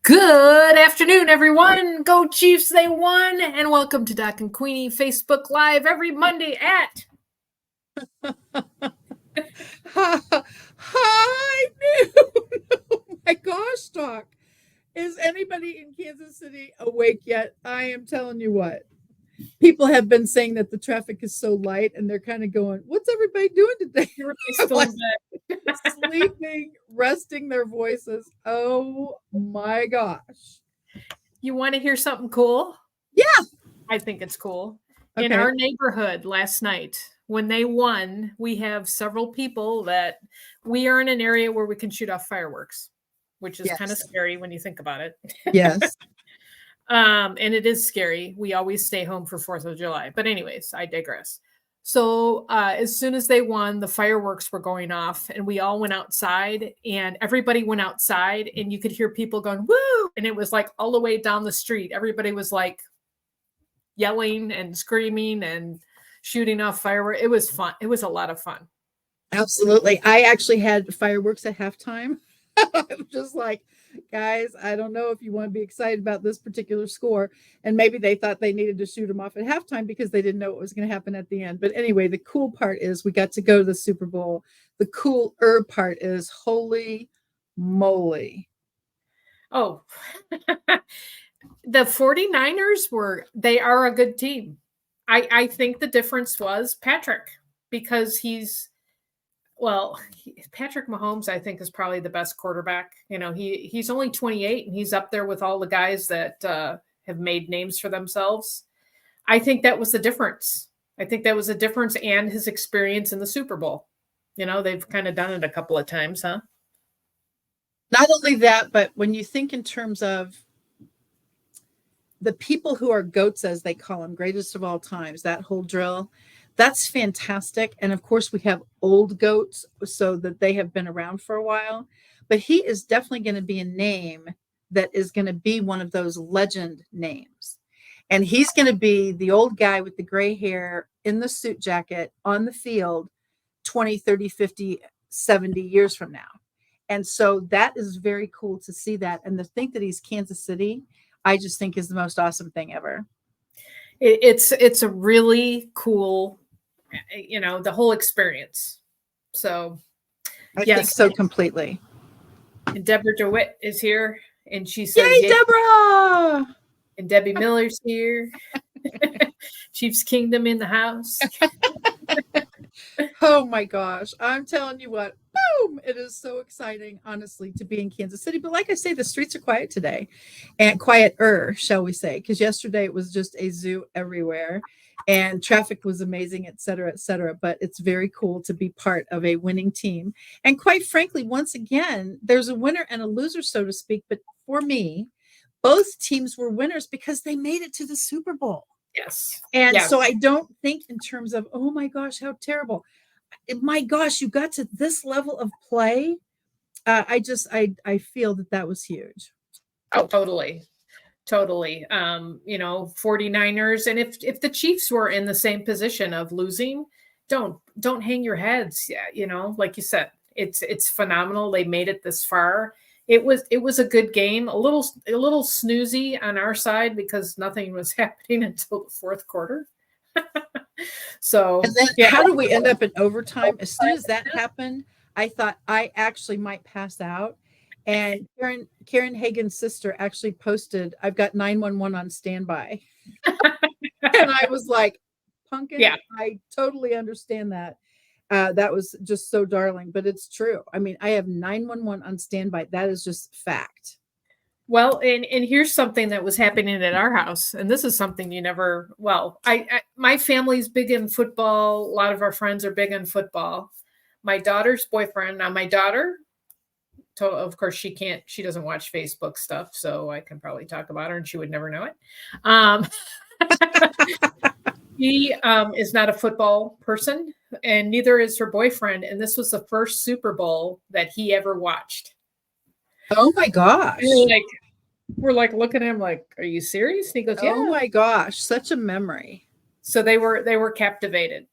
Good afternoon, everyone. Go Chiefs, they won. And welcome to Doc and Queenie Facebook Live every Monday at High noon. Oh my gosh, Doc. Is anybody in Kansas City awake yet? I am telling you what. People have been saying that the traffic is so light and they're kind of going, what's everybody doing today? still Like in bed. sleeping, resting their voices. Oh my gosh. You want to hear something cool? Yeah. I think it's cool. In Okay. our neighborhood last night, when they won, we have several people that we are in an area where we can shoot off fireworks, which is kind of Yes. scary when you think about it. Yes. And it is scary. We always stay home for 4th of July. But anyways, I digress. So as soon as they won, the fireworks were going off, and we all went outside, and everybody went outside, and you could hear people going, woo! And it was like all the way down the street. Everybody was like yelling and screaming and shooting off fireworks. It was fun. It was a lot of fun. Absolutely. I actually had fireworks at halftime. I'm just like, guys, I don't know if you want to be excited about this particular score. And maybe they thought they needed to shoot them off at halftime because they didn't know what was going to happen at the end. But anyway, the cool part is we got to go to the Super Bowl. The cooler part is holy moly. Oh, the 49ers they are a good team. I think the difference was Patrick because Patrick Mahomes, I think, is probably the best quarterback. You know, he's only 28 and he's up there with all the guys that have made names for themselves. I think that was the difference. I think that was a difference and his experience in the Super Bowl. You know, they've kind of done it a couple of times, huh? Not only that, but when you think in terms of the people who are goats, as they call them, greatest of all times, that whole drill, that's fantastic. And of course, we have old goats so that they have been around for a while. But he is definitely going to be a name that is going to be one of those legend names. And he's going to be the old guy with the gray hair in the suit jacket on the field 20, 30, 50, 70 years from now. And so that is very cool to see that. And to think that he's Kansas City, I just think is the most awesome thing ever. It's a really cool, the whole experience. So I think yes, so completely. and Deborah DeWitt is here, and she says, Yay, "Yay!" Deborah! And Debbie Miller's here. Chiefs Kingdom in the house. Oh my gosh. I'm telling you what, boom! It is so exciting, honestly, to be in Kansas City. But like I say, the streets are quiet today and quieter, shall we say, because yesterday it was just a zoo everywhere and traffic was amazing, et cetera, et cetera. But it's very cool to be part of a winning team. And quite frankly, once again, there's a winner and a loser, so to speak. But for me, both teams were winners because they made it to the Super Bowl. Yes. And Yeah. so I don't think in terms of, oh my gosh, how terrible. My gosh, you got to this level of play. I feel that was huge. Oh, totally. Totally. 49ers. And if the Chiefs were in the same position of losing, don't hang your heads. Yeah, like you said, it's phenomenal. They made it this far. It was a good game, a little snoozy on our side because nothing was happening until the fourth quarter. So And then yeah. how do we end up in overtime? As soon as that happened, I thought I actually might pass out. And Karen Hagen's sister actually posted, I've got 911 on standby. And I was like, Pumpkin, Yeah. I totally understand that. That was just so darling, but it's true. I mean, I have 911 on standby. That is just fact. Well, and here's something that was happening at our house, and this is something you never. Well, my family's big in football. A lot of our friends are big in football. My daughter's boyfriend. Now, my daughter, of course, she doesn't watch Facebook stuff, so I can probably talk about her, and she would never know it. He is not a football person, and neither is her boyfriend. And this was the first Super Bowl that he ever watched. Oh my gosh. We're like looking at him like, are you serious? And he goes, yeah. Oh my gosh, such a memory. So they were captivated.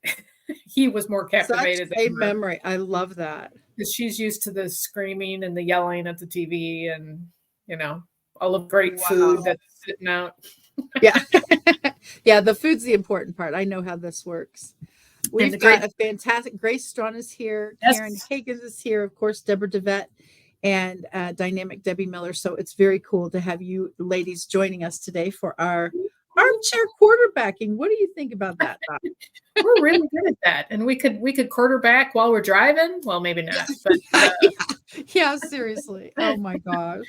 He was more captivated Such a memory. I love that. Because she's used to the screaming and the yelling at the TV and all of great food Wow. that's sitting out. Yeah. Yeah, the food's the important part. I know how this works. And the We've got great a fantastic Grace Strawn is here, Karen yes. Higgins is here, of course, Deborah DeVette and dynamic Debbie Miller. So it's very cool to have you ladies joining us today for our armchair quarterbacking. What do you think about that, Doc? We're really good at that. And we could quarterback while we're driving. Well, maybe not, but Yeah, yeah, seriously. Oh my gosh.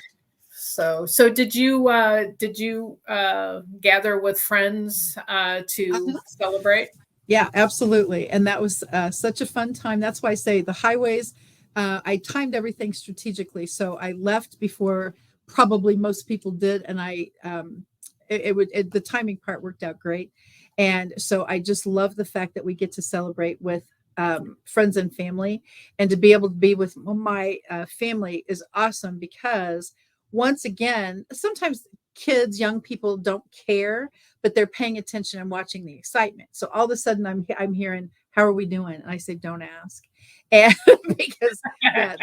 so did you gather with friends to Uh-huh. celebrate? Yeah, absolutely. And that was such a fun time. That's why I say the highways, I timed everything strategically. So I left before probably most people did. And the timing part worked out great. And so I just love the fact that we get to celebrate with friends and family. And to be able to be with my family is awesome because once again, sometimes kids, young people don't care, but they're paying attention and watching the excitement. So all of a sudden I'm hearing, how are we doing? And I say, don't ask. And because yeah,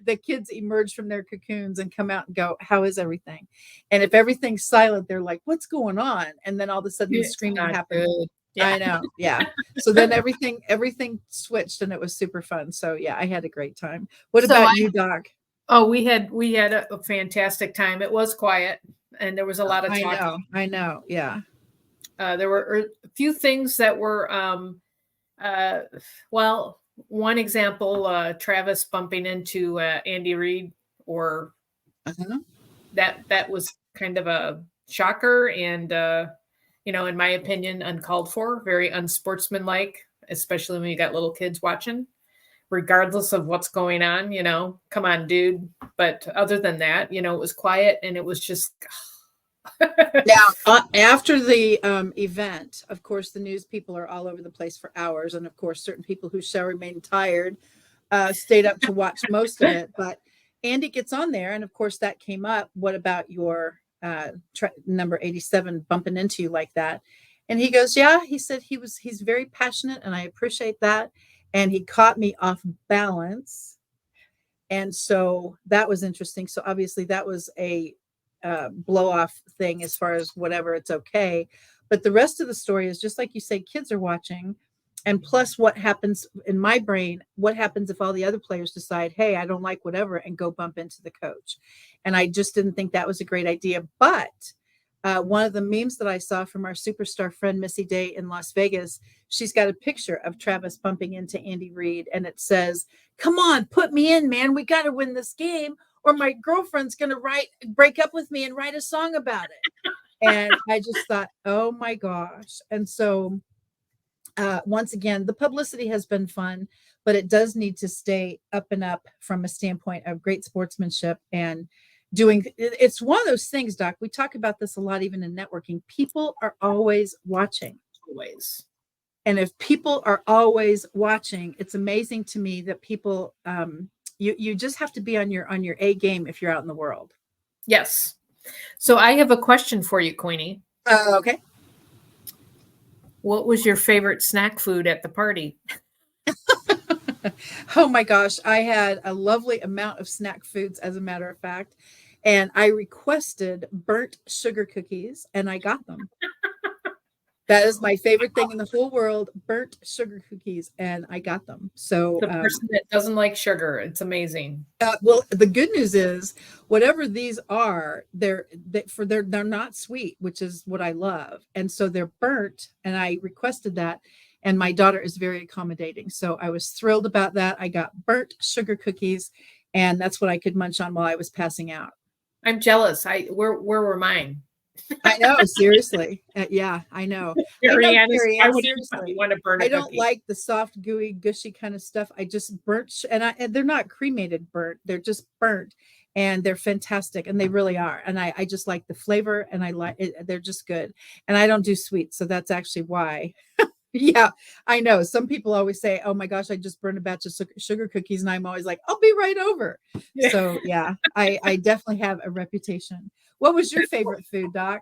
the kids emerge from their cocoons and come out and go, how is everything? And if everything's silent, they're like, what's going on? And then all of a sudden the It's screaming not happens. good. Yeah. I know. Yeah. So then everything switched and it was super fun. So yeah, I had a great time. What So about you, Doc? oh, we had a fantastic time. It was quiet and there was a lot of I talking. know. I know. Yeah. There were a few things that were uh, well, one example, Travis bumping into Andy Reid, or Uh-huh. that was kind of a shocker, and in my opinion, uncalled for, very unsportsmanlike, especially when you got little kids watching, regardless of what's going on. Come on, dude. But other than that, it was quiet, and it was just. Now, after the event, of course, the news people are all over the place for hours. And of course, certain people who shall remain tired stayed up to watch most of it. But Andy gets on there. And of course, that came up. What about your number 87 bumping into you like that? And he goes, yeah, he said he's very passionate and I appreciate that. And he caught me off balance. And so that was interesting. So obviously that was a blow off thing as far as whatever, it's okay. But the rest of the story is just like you say, kids are watching. And plus, what happens in my brain, what happens if all the other players decide, hey, I don't like whatever, and go bump into the coach? And I just didn't think that was a great idea. But one of the memes that I saw from our superstar friend Missy Day in Las Vegas, she's got a picture of Travis bumping into Andy Reid, and it says, come on, put me in, man. We got to win this game, or my girlfriend's going to break up with me and write a song about it. And I just thought, oh my gosh. And so once again, the publicity has been fun, but it does need to stay up and up from a standpoint of great sportsmanship and doing. It's one of those things, Doc. We talk about this a lot, even in networking. People are always watching. Always. And if people are always watching, it's amazing to me that people, you just have to be on your A game if you're out in the world. Yes. So I have a question for you, Queenie. Okay. What was your favorite snack food at the party? Oh my gosh, I had a lovely amount of snack foods, as a matter of fact. And I requested burnt sugar cookies and I got them. That is my favorite thing in the whole world, burnt sugar cookies, and I got them. So, The person that doesn't like sugar, it's amazing. well, the good news is, whatever these are, they're not sweet, which is what I love, and so they're burnt. And I requested that, and my daughter is very accommodating, so I was thrilled about that. I got burnt sugar cookies, and that's what I could munch on while I was passing out. I'm jealous. Where were mine? I know, seriously. Yeah, I know. I know, Carrie Ann is, Carrie why Ann, would anybody seriously. want to burn I a don't cookie? like the soft, gooey, gushy kind of stuff. I just and they're not cremated burnt. They're just burnt, and they're fantastic, and they really are. And I just like the flavor, and I like it. They're just good. And I don't do sweets, so that's actually why. Yeah, I know. Some people always say, "Oh my gosh, I just burned a batch of sugar cookies," and I'm always like, "I'll be right over." Yeah. So yeah, I definitely have a reputation. What was your favorite food, Doc?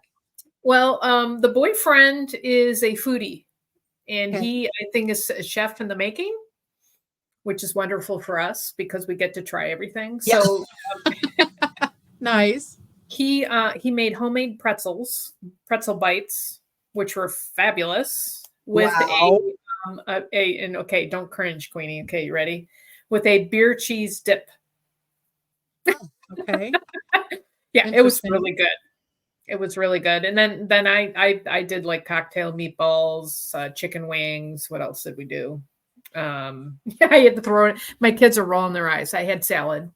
Well, the boyfriend is a foodie, and Okay. he, I think, is a chef in the making, which is wonderful for us because we get to try everything. Yeah. So Nice. He made homemade pretzel bites, which were fabulous, with Wow. and okay, don't cringe, Queenie. Okay, you ready? With a beer cheese dip. Oh, okay. Yeah, it was Interesting. really good. It was really good. And then I did like cocktail meatballs, chicken wings. What else did we do? Yeah, I had to throw it. My kids are rolling their eyes. I had salad.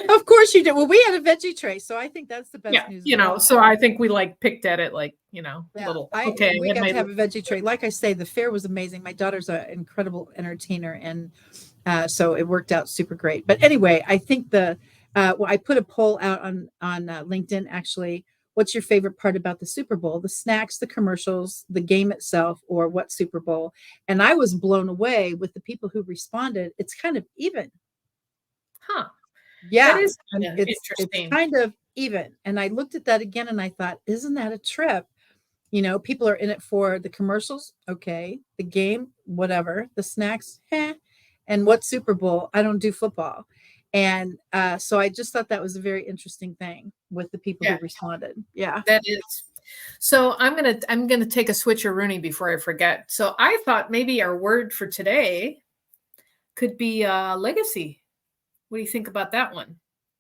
Of course you did. Well, we had a veggie tray, so I think that's the Yeah, best news of all. so I think we like picked at it like, Yeah, little I okay, I we had got my to have a veggie tray. Like I say, the fair was amazing. My daughter's an incredible entertainer, and so it worked out super great. But anyway, I think well, I put a poll out on LinkedIn actually. What's your favorite part about the Super Bowl? The snacks, the commercials, the game itself, or what Super Bowl? And I was blown away with the people who responded. It's kind of even. huh. That Yeah, is and kind of it's interesting. kind of even. And I looked at that again, and I thought, isn't that a trip? People are in it for the commercials, okay, the game, whatever, the snacks, and what Super Bowl? I don't do football. And so I just thought that was a very interesting thing with the people who Yeah, responded. Yeah. that is. So I'm gonna take a switcheroonie before I forget. So I thought maybe our word for today could be legacy. What do you think about that one?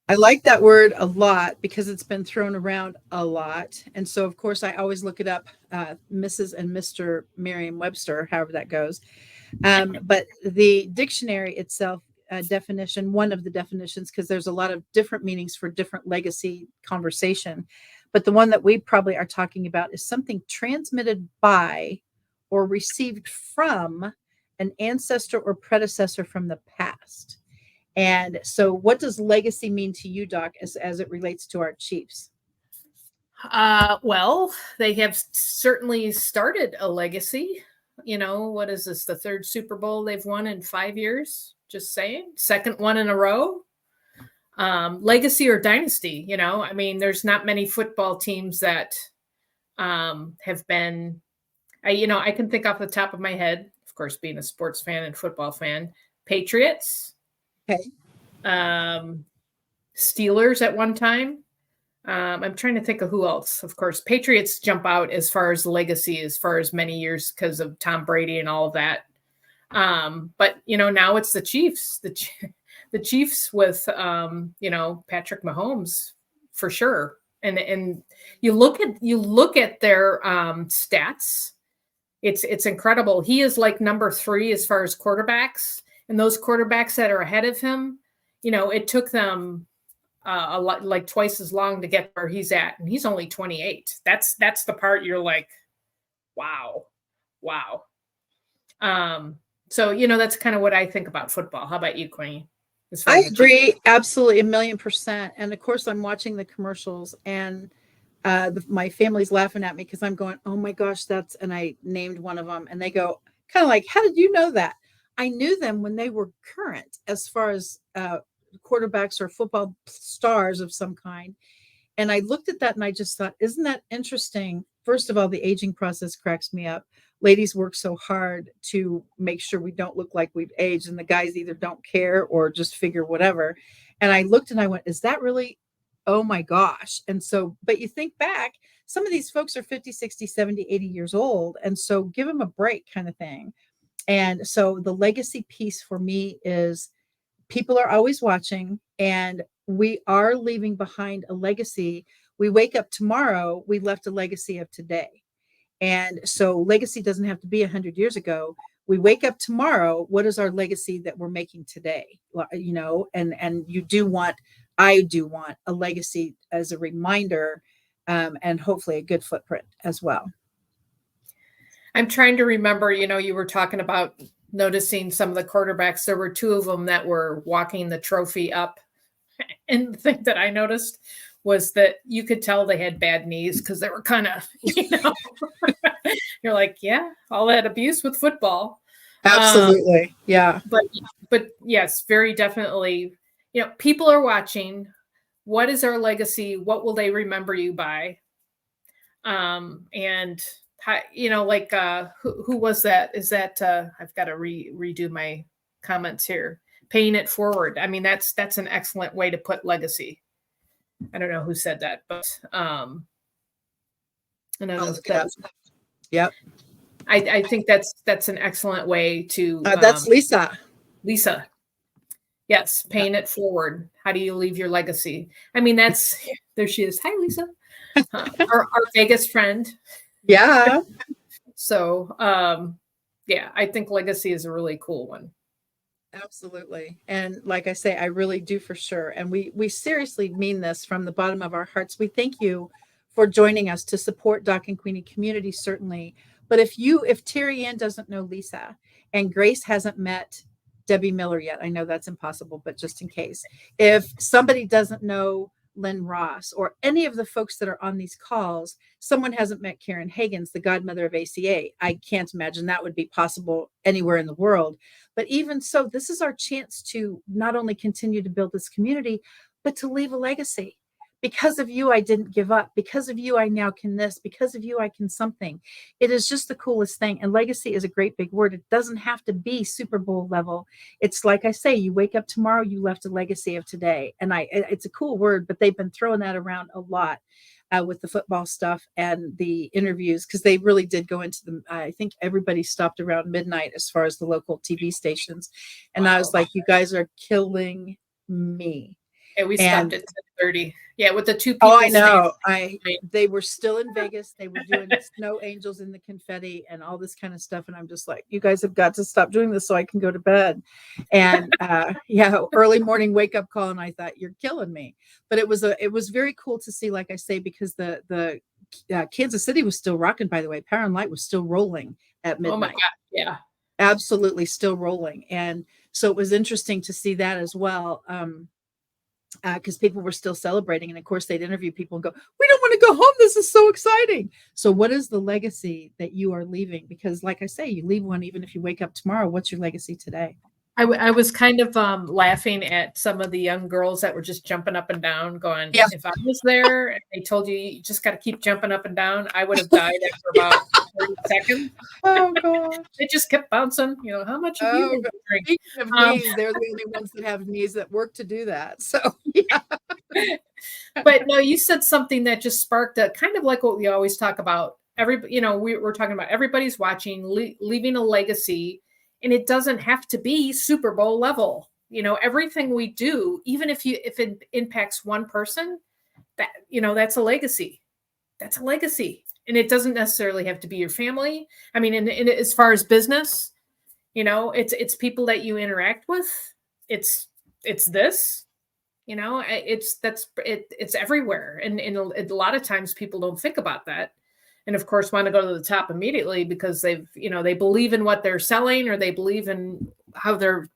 I like that word a lot because it's been thrown around a lot. And so, of course, I always look it up, Mrs. and Mr. Merriam-Webster, however that goes. But the dictionary itself, definition, one of the definitions, because there's a lot of different meanings for different legacy conversation. But the one that we probably are talking about is something transmitted by or received from an ancestor or predecessor from the past. And so, what does legacy mean to you, Doc, as it relates to our Chiefs? Well, they have certainly started a legacy. What is this? The third Super Bowl they've won in 5 years? Just saying. Second one in a row. Legacy or dynasty, I mean, there's not many football teams that have been, I can think off the top of my head, of course, being a sports fan and football fan, Patriots, Okay. um, Steelers at one time. I'm trying to think of who else. Of course, Patriots jump out as far as legacy, as far as many years because of Tom Brady and all of that. But now it's the Chiefs, the Chiefs with Patrick Mahomes for sure. And you look at their stats. It's incredible. He is like number 3 as far as quarterbacks, and those quarterbacks that are ahead of him, it took them a lot, like twice as long to get where he's at, and he's only 28. That's the part you're like, wow, wow. So that's kind of what I think about football. How about you, Queenie? As far I as the Chiefs? agree absolutely 1,000,000%. And of course, I'm watching the commercials, and my family's laughing at me because I'm going, oh my gosh, and I named one of them, and they go, kind of like, how did you know that? I knew them when they were current as far as quarterbacks or football stars of some kind. And I looked at that and I just thought, isn't that interesting? First of all, the aging process cracks me up. Ladies work so hard to make sure we don't look like we've aged, and the guys either don't care or just figure whatever. And I looked and I went, is that really? Oh my gosh. And so, but you think back, some of these folks are 50, 60, 70, 80 years old. And so give them a break kind of thing. And so the legacy piece for me is people are always watching, and we are leaving behind a legacy. We wake up tomorrow, we left a legacy of today. And so legacy doesn't have to be 100 years ago. We wake up tomorrow, what is our legacy that we're making today? And I do want a legacy as a reminder, and hopefully a good footprint as well. I'm trying to remember. You were talking about noticing some of the quarterbacks. There were 2 of them that were walking the trophy up, and the thing that I noticed was that you could tell they had bad knees because they were kind of, you're like, yeah, all that abuse with football. Um, Absolutely. Yeah. but but yes, very definitely. People are watching. What is our legacy? What will they remember you by? And like who was that? Is that I've got to redo my comments here. Paying it forward. I mean, that's an excellent way to put legacy. I don't know who said that, but and I don't I'll know look if it that up. was, Yep. I think that's an excellent way to That's Lisa. Lisa. Yes, Yeah. paying it forward. How do you leave your legacy? I mean, that's there she is. Hi, Lisa. Our Vegas friend. Yeah. So yeah, I think legacy is a really cool one. Absolutely. And like I say, I really do for sure. And we seriously mean this from the bottom of our hearts. We thank you for joining us to support Doc and Queenie community, certainly. But if Terry Ann doesn't know Lisa and Grace hasn't met Debbie Miller yet, I know that's impossible, but just in case, if somebody doesn't know Lynn Ross or any of the folks that are on these calls, someone hasn't met Karen Higgins, the godmother of ACA. I can't imagine that would be possible anywhere in the world. But even so, this is our chance to not only continue to build this community, but to leave a legacy. Because of you, I didn't give up. Because of you, I now can this. Because of you, I can something. It is just the coolest thing. And legacy is a great big word. It doesn't have to be Super Bowl level. It's like I say, you wake up tomorrow, you left a legacy of today. And it's a cool word, but they've been throwing that around a lot. With the football stuff and the interviews, because they really did go into the, I think everybody stopped around midnight as far as the local TV stations. And I was like, you guys are killing me. Yeah, we And stopped at 10:30. Yeah, with the two oh, people I know. staying. They were still in Vegas. They were doing snow angels in the confetti and all this kind of stuff. And I'm just like, you guys have got to stop doing this so I can go to bed. And yeah, early morning wake up call. And I thought, you're killing me. But it was very cool to see, like I say, because the Kansas City was still rocking, by the way. Power and Light was still rolling at Oh my midnight. God. Yeah. Absolutely still rolling. And so it was interesting to see that as well. Because people were still celebrating. And of course, they'd interview people and go, we don't want to go home. This is so exciting. So, what is the legacy that you are leaving? Because, like I say, you leave one even if you wake up tomorrow. What's your legacy today? I was kind of laughing at some of the young girls that were just jumping up and down, going, Yeah. if I was there and they told you just got to keep jumping up and down, I would have died after about 30 seconds. Oh, God. They just kept bouncing. How much have you been doing? Speaking of knees, they're the only ones that have knees that work to do that. So, yeah. But no, you said something that just sparked a kind of like what we always talk about. We're talking about everybody's watching, leaving a legacy, and it doesn't have to be Super Bowl level. Everything we do, even if it impacts one person, that's a legacy. That's a legacy, and it doesn't necessarily have to be your family. I mean, and as far as business, it's people that you interact with. It's this. It's everywhere, and a lot of times people don't think about that, and of course want to go to the top immediately because they believe in what they're selling, or they believe in how they're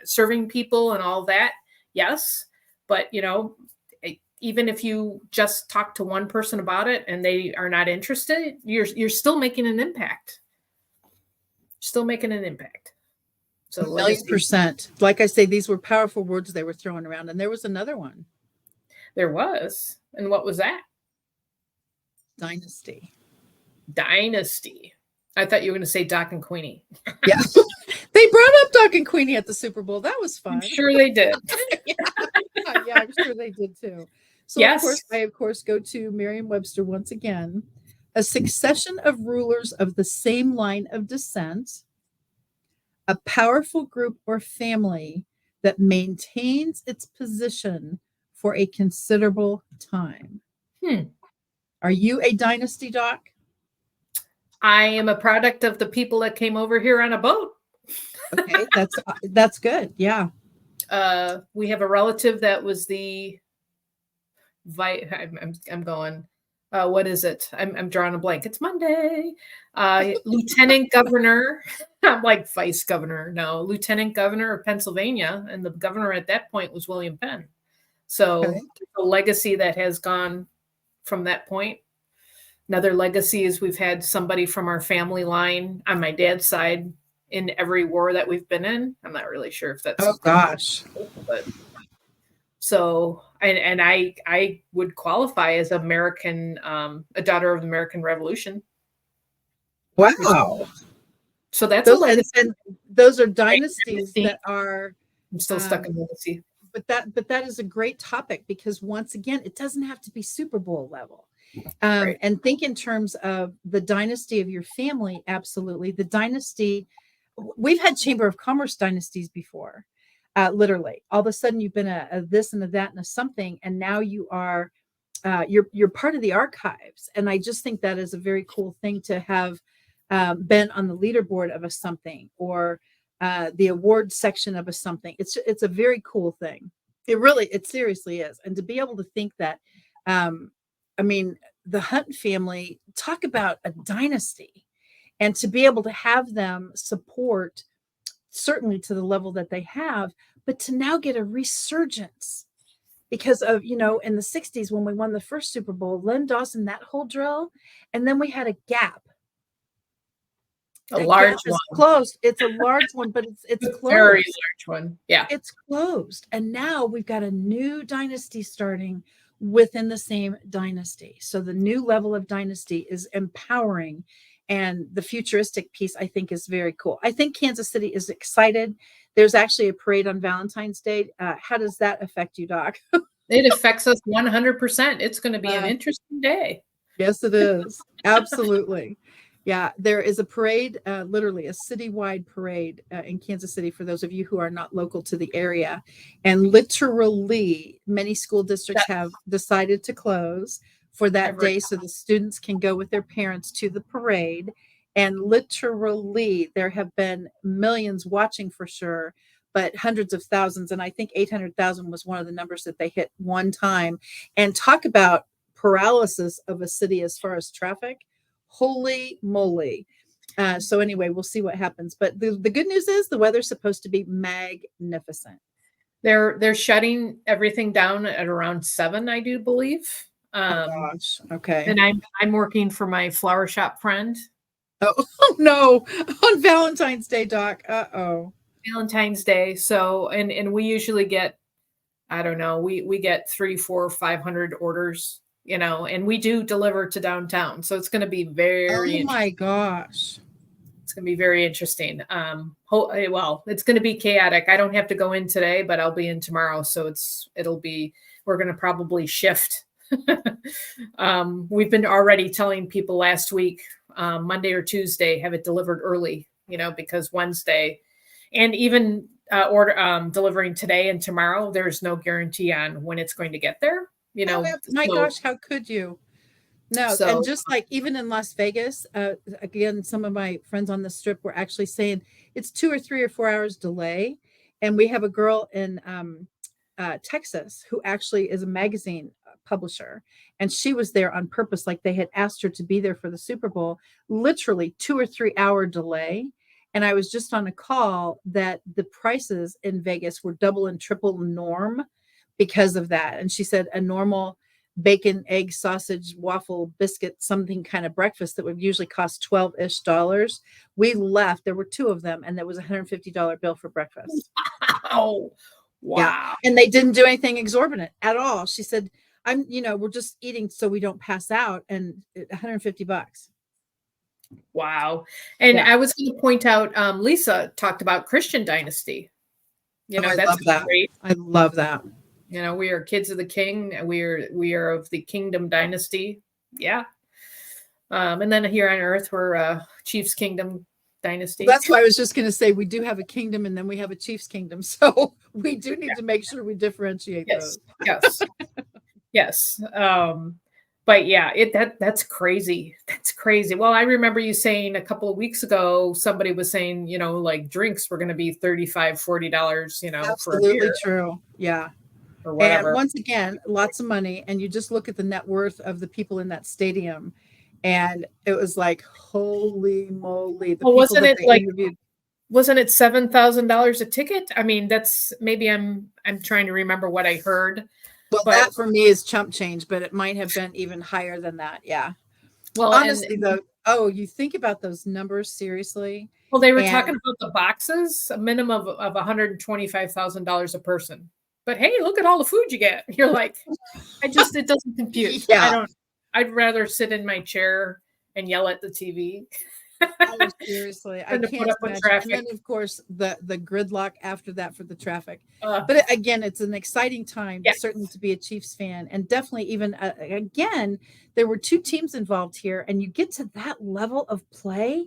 serving people and all that. Yes, but even if you just talk to one person about it and they are not interested, you're still making an impact. Still making an impact. So 1,000,000%. Like I say, these were powerful words they were throwing around. And there was another one. There was. And what was that? Dynasty. I thought you were going to say Doc and Queenie. Yeah. They brought up Doc and Queenie at the Super Bowl. That was fun. I'm sure they did. Yeah, I'm sure they did too. So Yes. I of course go to Merriam-Webster once again. A succession of rulers of the same line of descent, a powerful group or family that maintains its position for a considerable time. Are you a dynasty, Doc? I am a product of the people that came over here on a boat. Okay, that's good. Yeah. We have a relative that was I'm going. What is it? I'm drawing a blank. It's Monday. Lieutenant governor. I'm like vice governor. No, lieutenant governor of Pennsylvania, and the governor at that point was William Penn. So Okay. the legacy that has gone from that point. Another legacy is we've had somebody from our family line on my dad's side in every war that we've been in. I'm not really sure if that's. Oh gosh. But so, and I would qualify as American, a daughter of the American Revolution. Wow. So that's those, and those are dynasties that are. I'm still stuck in legacy. but that is a great topic, because once again, it doesn't have to be Super Bowl level. Right. And think in terms of the dynasty of your family. Absolutely. The dynasty, we've had Chamber of Commerce dynasties before. Literally, all of a sudden you've been a this and a that and a something, and now you are you're part of the archives. And I just think that is a very cool thing to have been on the leaderboard of a something, or the award section of a something. It's a very cool thing. It seriously is. And to be able to think that, I mean, the Hunt family, talk about a dynasty, and to be able to have them support, certainly to the level that they have, but to now get a resurgence because of, in the 60s when we won the first Super Bowl, Len Dawson, that whole drill. And then we had a gap. A large one. Closed. It's a large one, but it's closed. Very large one. Yeah. It's closed. And now we've got a new dynasty starting within the same dynasty. So the new level of dynasty is empowering. And the futuristic piece, I think, is very cool. I think Kansas City is excited. There's actually a parade on Valentine's Day. How does that affect you, Doc? It affects us 100%. It's going to be an interesting day. Yes, it is. Absolutely. Yeah, there is a parade, literally a citywide parade in Kansas City for those of you who are not local to the area. And literally, many school districts have decided to close for that day so the students can go with their parents to the parade. And literally, there have been millions watching for sure, but hundreds of thousands. And I think 800,000 was one of the numbers that they hit one time. And talk about paralysis of a city as far as traffic. Holy moly. So anyway, we'll see what happens. But the good news is the weather's supposed to be magnificent. They're shutting everything down at around 7, I do believe. Oh gosh. Okay. And I'm working for my flower shop friend. Oh no, on Valentine's Day, Doc. Uh-oh. Valentine's Day. So and we usually get, I don't know, we get 300, 400, 500 orders, and we do deliver to downtown. So it's going to be very oh my gosh. It's going to be very interesting. Well, it's going to be chaotic. I don't have to go in today, but I'll be in tomorrow. So we're going to probably shift. We've been already telling people last week, Monday or Tuesday, have it delivered early, because Wednesday, and even delivering today and tomorrow, there's no guarantee on when it's going to get there. My gosh, how could you? No, and just like even in Las Vegas, again, some of my friends on the Strip were actually saying it's 2 or 3 or 4 hours delay. And we have a girl in Texas who actually is a magazine publisher, and she was there on purpose, like they had asked her to be there for the Super Bowl. Literally 2 or 3 hour delay. And I was just on a call that the prices in Vegas were double and triple norm because of that. And she said a normal bacon, egg, sausage, waffle, biscuit, something kind of breakfast that would usually cost $12-ish. We left, there were 2 of them, and there was a $150 bill for breakfast. Wow. Yeah. And they didn't do anything exorbitant at all. She said, we're just eating so we don't pass out, and $150. Wow. And I was going to point out, Lisa talked about Christian Dynasty. I that's love that. great. I love that. We are kids of the king. We are of the kingdom dynasty. Yeah. And then here on earth, we're Chiefs Kingdom Dynasty. That's why I was just going to say we do have a kingdom, and then we have a Chiefs Kingdom. So we do need to make sure we differentiate those. Yes. Yes. But yeah, that's crazy. That's crazy. Well, I remember you saying a couple of weeks ago, somebody was saying, like drinks were going to be $35, $40, Absolutely for a beer. True. Yeah. Or whatever. And once again, lots of money. And you just look at the net worth of the people in that stadium. And it was like, holy moly. Wasn't it $7,000 a ticket? I mean, that's maybe I'm trying to remember what I heard. Well, that for me is chump change, but it might have been even higher than that. Yeah. Well, honestly, though, you think about those numbers seriously. Well, they were talking about the boxes, a minimum of $125,000 a person. But hey, look at all the food you get. You're like, it doesn't compute. Yeah. I'd rather sit in my chair and yell at the TV. Oh, seriously, I Trying to put can't up with imagine. And traffic. then, of course, the gridlock after that for the traffic. Uh, But again, it's an exciting time, yes, certainly to be a Chiefs fan, and definitely even again, there were two teams involved here, and you get to that level of play,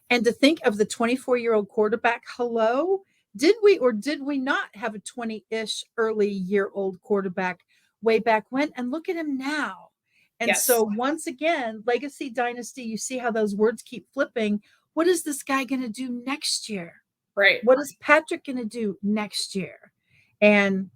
and to think of the 24-year-old quarterback. Hello, did we or did we not have a 20-ish early year old quarterback way back when? And look at him now. And yes, so once again, legacy dynasty, you see how those words keep flipping. What is this guy going to do next year? right. What is Patrick going to do next year? And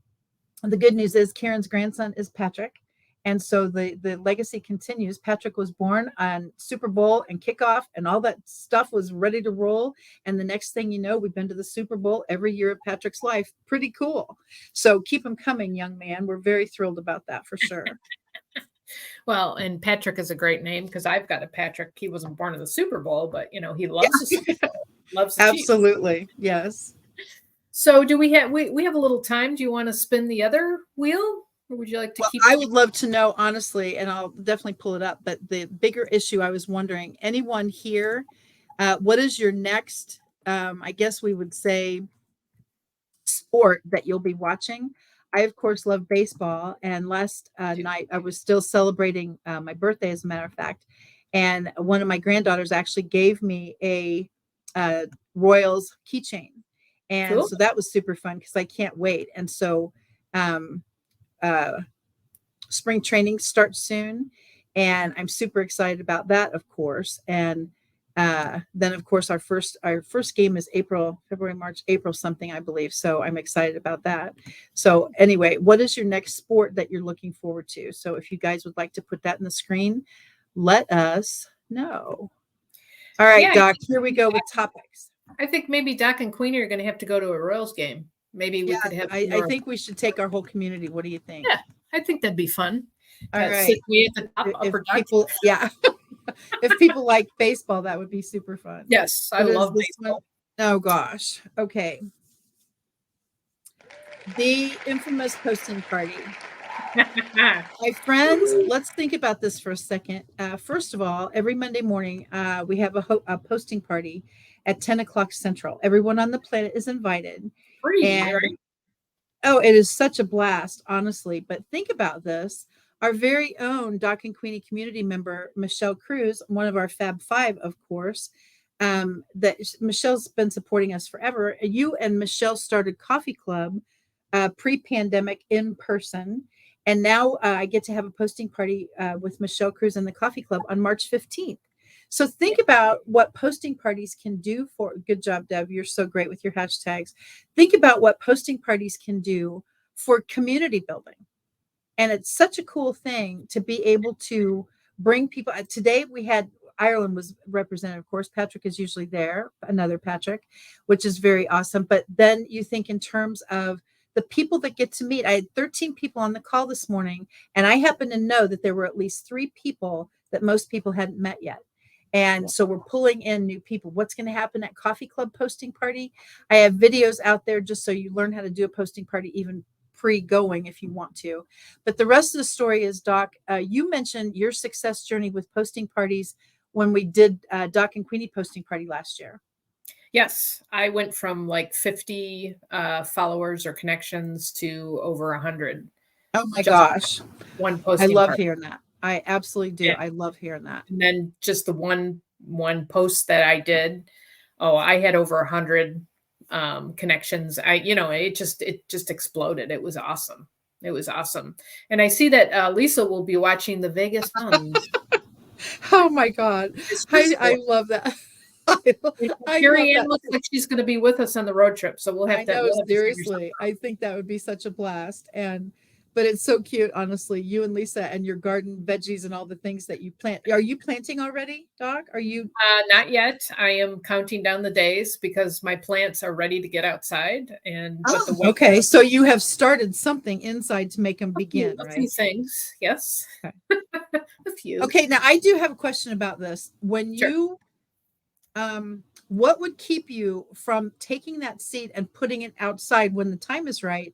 the good news is Karen's grandson is Patrick. And so the legacy continues. Patrick was born on Super Bowl and kickoff, and all that stuff was ready to roll. And the next thing you know, we've been to the Super Bowl every year of Patrick's life. Pretty cool. So keep him coming, young man. We're very thrilled about that for sure. Well, and Patrick is a great name because I've got a Patrick. He wasn't born in the Super Bowl, but he loves the Super Yeah, Bowl, loves the Chiefs. absolutely. Yes. So, do we have a little time? Do you want to spin the other wheel, or would you like to Well, keep? I would love to know, honestly, and I'll definitely pull it up. But the bigger issue, I was wondering, anyone here, what is your next, I guess we would say, sport that you'll be watching? I, of course, love baseball. And last night, I was still celebrating my birthday, as a matter of fact. And one of my granddaughters actually gave me a Royals keychain. And Cool. so that was super fun because I can't wait. And so, um, uh, spring training starts soon, and I'm super excited about that, of course. And then, of course, our first game is February, March, April, something, I believe. So I'm excited about that. So anyway, what is your next sport that you're looking forward to? So if you guys would like to put that in the screen, let us know. All right, Yeah, Doc, here we go with topics. I think maybe Doc and Queenie are going to have to go to a Royals game. Maybe we Yeah, could have I more. think we should take our whole community. What do you think? Yeah, I think that'd be fun. All Sit right. way at the top, If upper deck. people, yeah. If people like baseball, that would be super fun. Yes, I What is love this one? baseball. Oh gosh. Okay. The infamous posting party. My friends, let's think about this for a second. First of all, every Monday morning, we have a posting party at 10 o'clock Central. Everyone on the planet is invited. Free, And right? oh, it is such a blast, honestly. But think about this. Our very own Doc and Queenie community member, Michelle Cruz, one of our Fab Five, of course, that Michelle's been supporting us forever. You and Michelle started Coffee Club pre-pandemic in person. And now I get to have a posting party with Michelle Cruz and the Coffee Club on March 15th. So think about what posting parties can do for, good job, Deb. You're so great with your hashtags. Think about what posting parties can do for community building. And it's such a cool thing to be able to bring people. Today we had Ireland was represented, of course. Patrick is usually there, another Patrick, which is very awesome. But then you think in terms of the people that get to meet. I had 13 people on the call this morning, and I happen to know that there were at least 3 people that most people hadn't met yet. And so we're pulling in new people. What's going to happen at Coffee Club posting party? I have videos out there just so you learn how to do a posting party even pre-going if you want to. But the rest of the story is, Doc, you mentioned your success journey with posting parties when we did Doc and Queenie posting party last year. Yes, I went from like 50 followers or connections to over 100. Oh my Just gosh. one I posting love party. hearing that. I absolutely do. Yeah. I love hearing that. And then just the one post that I did, oh, I had over 100 connections. It just exploded. It was awesome. It was awesome. And I see that Lisa will be watching the Vegas Huns. Oh my God. I love that. I love Carrie Ann that. looks like she's going to be with us on the road trip, so we'll I have to know, figure something seriously. out. I think that would be such a blast. But it's so cute, honestly. You and Lisa and your garden veggies and all the things that you plant. Are you planting already, Doc? Are you? Not yet. I am counting down the days because my plants are ready to get outside, but the Oh, weather. okay. So you have started something inside to make them begin, A few right? things, yes. Okay. A few. Okay. Now I do have a question about this. When Sure. you, what would keep you from taking that seed and putting it outside when the time is right,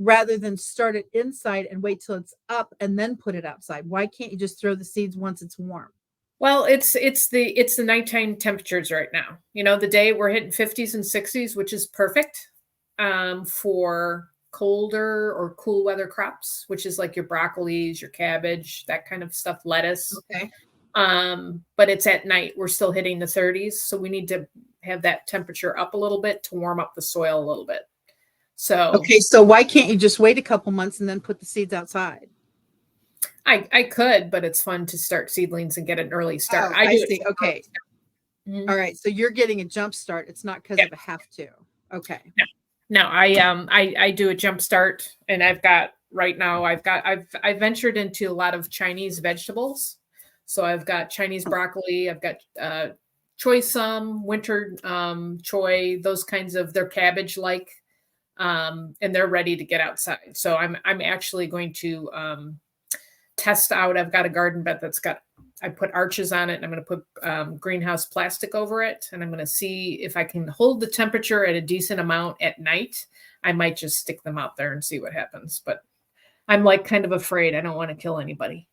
rather than start it inside and wait till it's up and then put it outside? Why can't you just throw the seeds once it's warm? Well, it's the nighttime temperatures right now. The day we're hitting 50s and 60s, which is perfect for colder or cool weather crops, which is like your broccolis, your cabbage, that kind of stuff, lettuce. Okay. But it's at night. We're still hitting the 30s, so we need to have that temperature up a little bit to warm up the soil a little bit. So Okay, so why can't you just wait a couple months and then put the seeds outside? I could, but it's fun to start seedlings and get an early start. Oh, I I do see. it. Okay. Mhm. All right. So you're getting a jump start. It's not because Yeah. of a have to. Okay. No, I do a jump start, and I've got right now I've ventured into a lot of Chinese vegetables. So I've got Chinese broccoli, I've got choy sum, winter choy, those kinds of they're cabbage like, and they're ready to get outside. So I'm actually going to test out. I've got a garden bed I put arches on it, and I'm going to put greenhouse plastic over it, and I'm going to see if I can hold the temperature at a decent amount at night. I might just stick them out there and see what happens, but I'm like kind of afraid. I don't want to kill anybody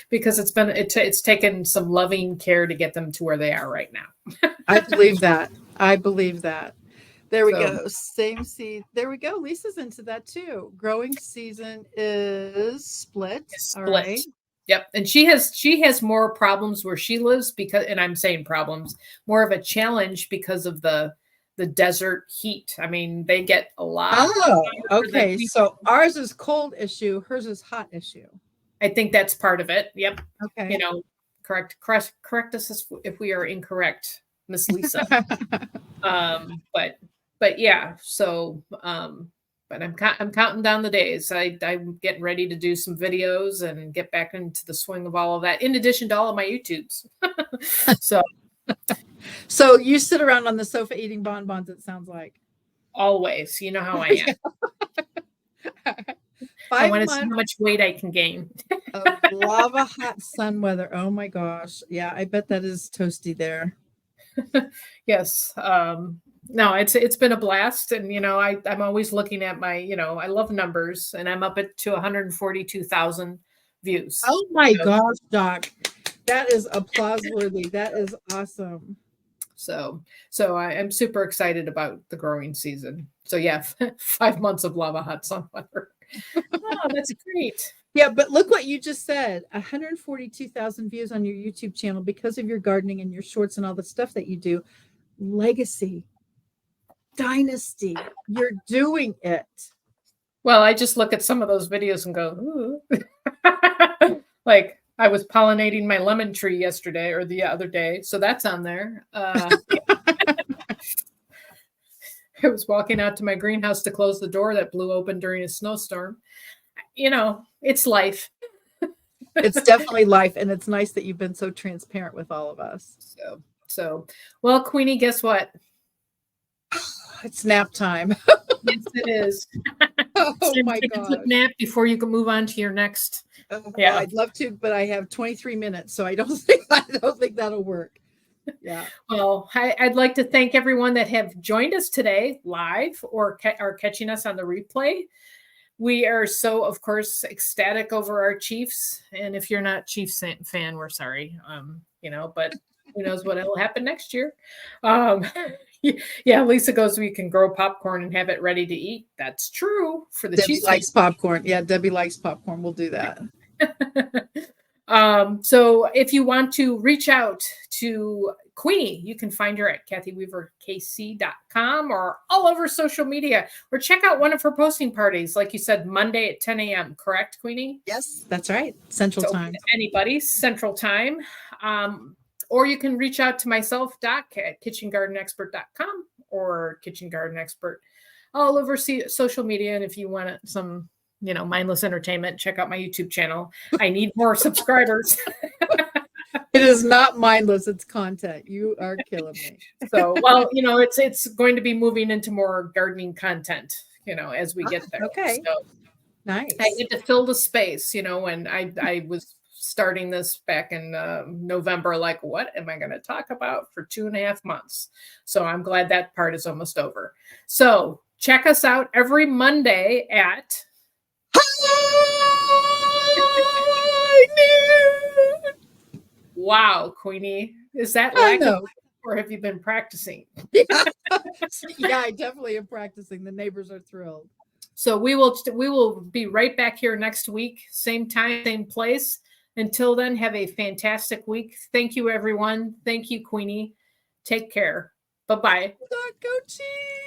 because it's taken some loving care to get them to where they are right now. I believe that. I believe that. There we So go. Same seed. There we go. Lisa's into that too. Growing season is split. it's All split. right. Yep. And she has more problems where she lives because, and I'm saying problems, more of a challenge because of the desert heat. I mean, they get a lot Oh, hotter than okay. we So ours is cold issue. Hers is hot issue. I think that's part of it. Yep. Okay. Correct us if we are incorrect, Miss Lisa. But yeah, so but I'm counting down the days. I'm getting ready to do some videos and get back into the swing of all of that, in addition to all of my YouTubes. So So you sit around on the sofa eating bonbons, it sounds like. always, you know how I am. I want to see how 5 months much weight I can gain. of lava hot sun weather. Oh my gosh. Yeah, I bet that is toasty there. Yes. No, it's been a blast, and I'm always looking at my I love numbers, and I'm up to 142,000 views. Oh my gosh, Doc. That is applause worthy. That is awesome. So I am super excited about the growing season. So yeah, 5 months of lava hot sun weather. Oh, that's great. Yeah, but look what you just said. 142,000 views on your YouTube channel because of your gardening and your shorts and all the stuff that you do. Legacy. Dynasty. You're doing it. Well, I just look at some of those videos and go, ooh. Like I was pollinating my lemon tree yesterday or the other day, so that's on there. I was walking out to my greenhouse to close the door that blew open during a snowstorm. It's life. It's definitely life, and it's nice that you've been so transparent with all of us. Well, Queenie, guess what? It's nap time. Yes, it is. Oh my Take a god. quick nap before you can move on to your next. Well, Yeah. I'd love to, but I have 23 minutes, so I don't think that'll work. Yeah. Well, I'd like to thank everyone that have joined us today live or are catching us on the replay. We are so, of course, ecstatic over our Chiefs. And if you're not Chiefs fan, we're sorry. But who knows what will happen next year. Yeah, Lisa goes, we can grow popcorn and have it ready to eat. That's true for the Debbie Chiefs. likes popcorn. Yeah, Debbie likes popcorn. We'll do that. So if you want to reach out to Queenie, you can find her at kathyweaverkc.com or all over social media, or check out one of her posting parties, like you said, Monday at 10 a.m. Correct, Queenie? Yes, that's right. Central time. Anybody, Central time. Or you can reach out to myself, Doc, at kitchengardenexpert.com or Kitchen Garden Expert all over social media. And if you want some, mindless entertainment, check out my YouTube channel. I need more subscribers. It is not mindless. It's content. You are killing me. So, well, it's going to be moving into more gardening content, as we get there. Okay. So nice. I need to fill the space, when I was starting this back in November, like, what am I going to talk about for 2.5 months? So I'm glad that part is almost over. So check us out every Monday at High News. Wow, Queenie. Is that I lack of know. or have you been practicing? Yeah. Yeah, I definitely am practicing. The neighbors are thrilled. So we will be right back here next week, same time, same place. Until then, have a fantastic week. Thank you, everyone. Thank you, Queenie. Take care. Bye bye. Go cheese.